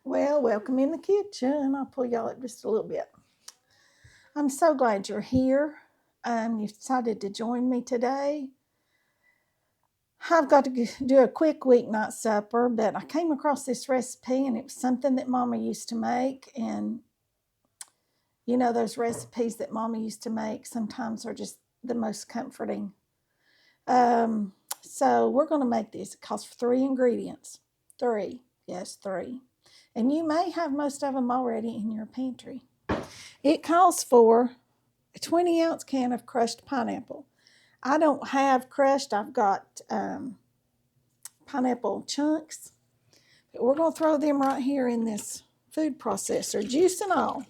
Well, welcome in the kitchen. I'll pull y'all up just a little bit. I'm so glad you're here. You've decided to join me today. I've got to do a quick weeknight supper, but I came across this recipe and it was something that Mama used to make. And you know, those recipes that Mama used to make sometimes are just the most comforting. Um, so we're going to make this. It calls for 3 ingredients. Three. Yes, three. And you may have most of them already in your pantry. It calls for a 20-ounce can of crushed pineapple. I don't have crushed, I've got pineapple chunks. But we're going to throw them right here in this food processor, juice and all.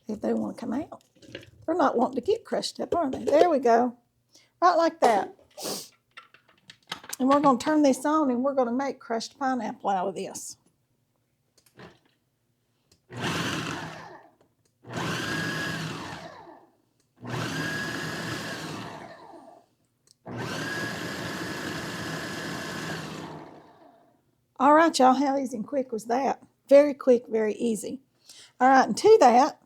If they want to come out. They're not wanting to get crushed up, are they? There we go. Right like that. And we're going to turn this on and we're going to make crushed pineapple out of this. All right, y'all, how easy and quick was that? Very quick, very easy. All right, and to that,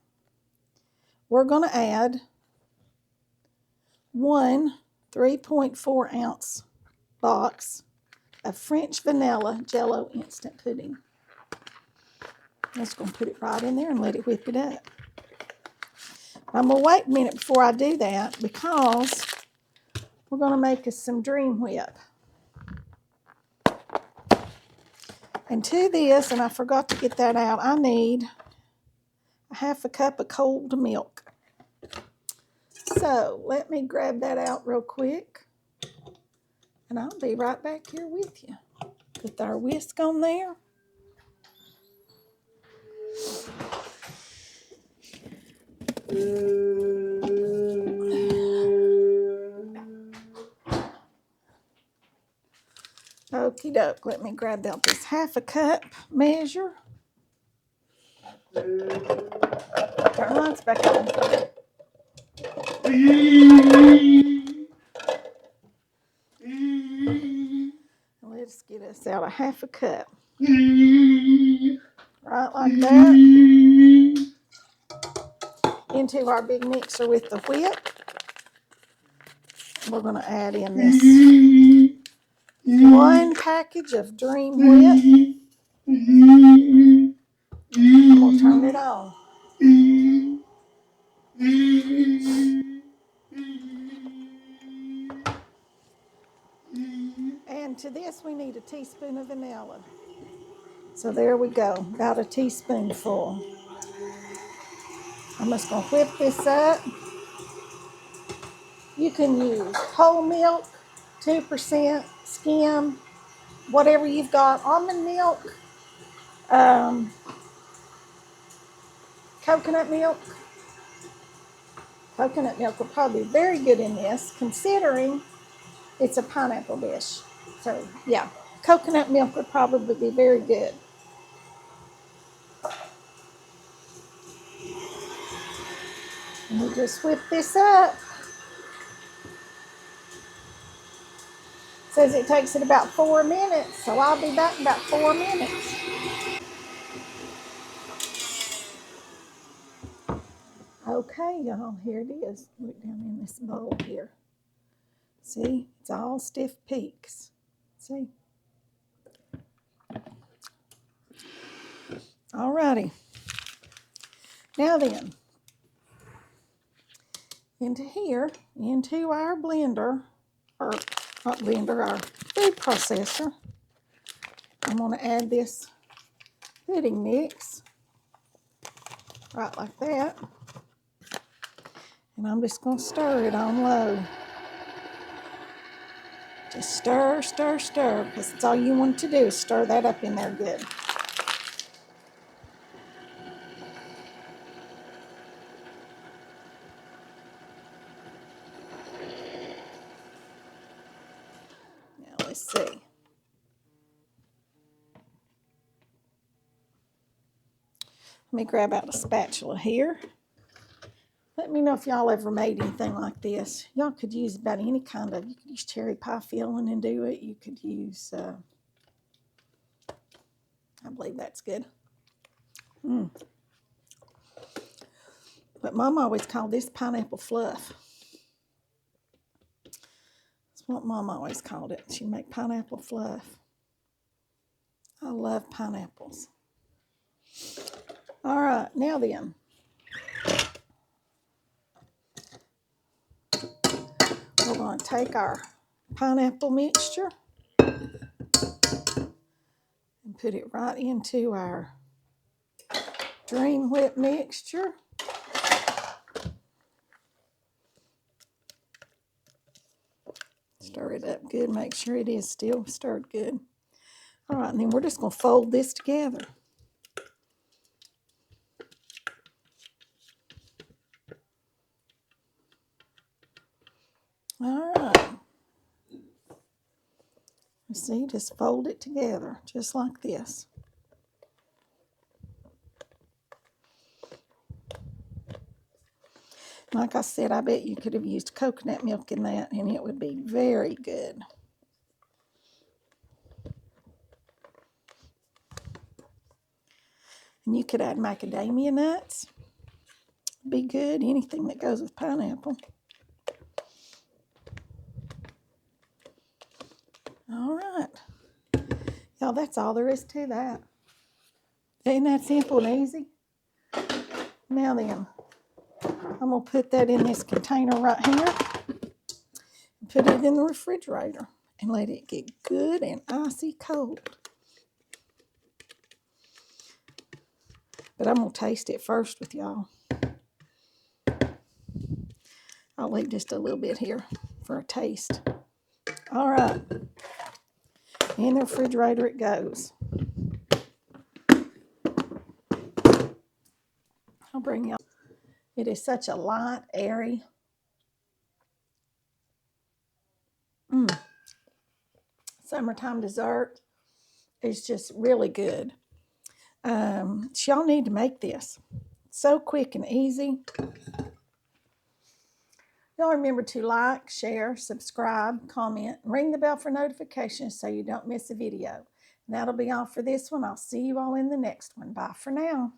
we're going to add one 3.4-ounce box of French vanilla Jello instant pudding. I'm just going to put it right in there and let it whip it up. I'm going to wait a minute before I do that because we're going to make us some Dream Whip. And to this, and I forgot to get that out, I need a half a cup of cold milk. So let me grab that out real quick. And I'll be right back here with you. Put our whisk on there. Okie doke, let me grab out this half a cup measure. Turn the lights back on. Let's get us out a half a cup. Right like that. Into our big mixer with the whip. We're going to add in this one package of Dream Whip. I'm going to turn it on. And to this we need a teaspoon of vanilla. So there we go, about a teaspoonful. I'm just going to whip this up. You can use whole milk, 2%, skim, whatever you've got. Almond milk, coconut milk. Coconut milk will probably be very good in this, considering it's a pineapple dish. So yeah, coconut milk would probably be very good. And we just whip this up. It says it takes it about 4 minutes, so I'll be back in about 4 minutes. Okay, y'all, here it is. Look down in this bowl here. See, it's all stiff peaks. See? All righty. Now then, into here, into our blender, or not blender, our food processor, I'm going to add this pudding mix, right like that. And I'm just going to stir it on low. Just stir, stir, stir, because that's all you want to do is stir that up in there good. Now let's see. Let me grab out a spatula here. Let me know if y'all ever made anything like this. Y'all could use about any kind of, you could use cherry pie filling and do it. You could use, I believe that's good. But Mom always called this pineapple fluff. That's what Mom always called it. She'd make pineapple fluff. I love pineapples. All right, now then. We're going to take our pineapple mixture and put it right into our Dream Whip mixture. Stir it up good. Make sure it is still stirred good. All right, and then we're just going to fold this together. All right. See, just fold it together, just like this. Like I said, I bet you could have used coconut milk in that, and it would be very good. And you could add macadamia nuts. Be good. Anything that goes with pineapple. All right. Y'all, that's all there is to that. Ain't that simple and easy? Now then, I'm going to put that in this container right here. Put it in the refrigerator and let it get good and icy cold. But I'm going to taste it first with y'all. I'll leave just a little bit here for a taste. All right. In the refrigerator it goes. I'll bring y'all. It is such a light, airy. Summertime dessert. It's just really good. Y'all need to make this. So quick and easy. Y'all remember to like, share, subscribe, comment, and ring the bell for notifications so you don't miss a video. And that'll be all for this one. I'll see you all in the next one. Bye for now.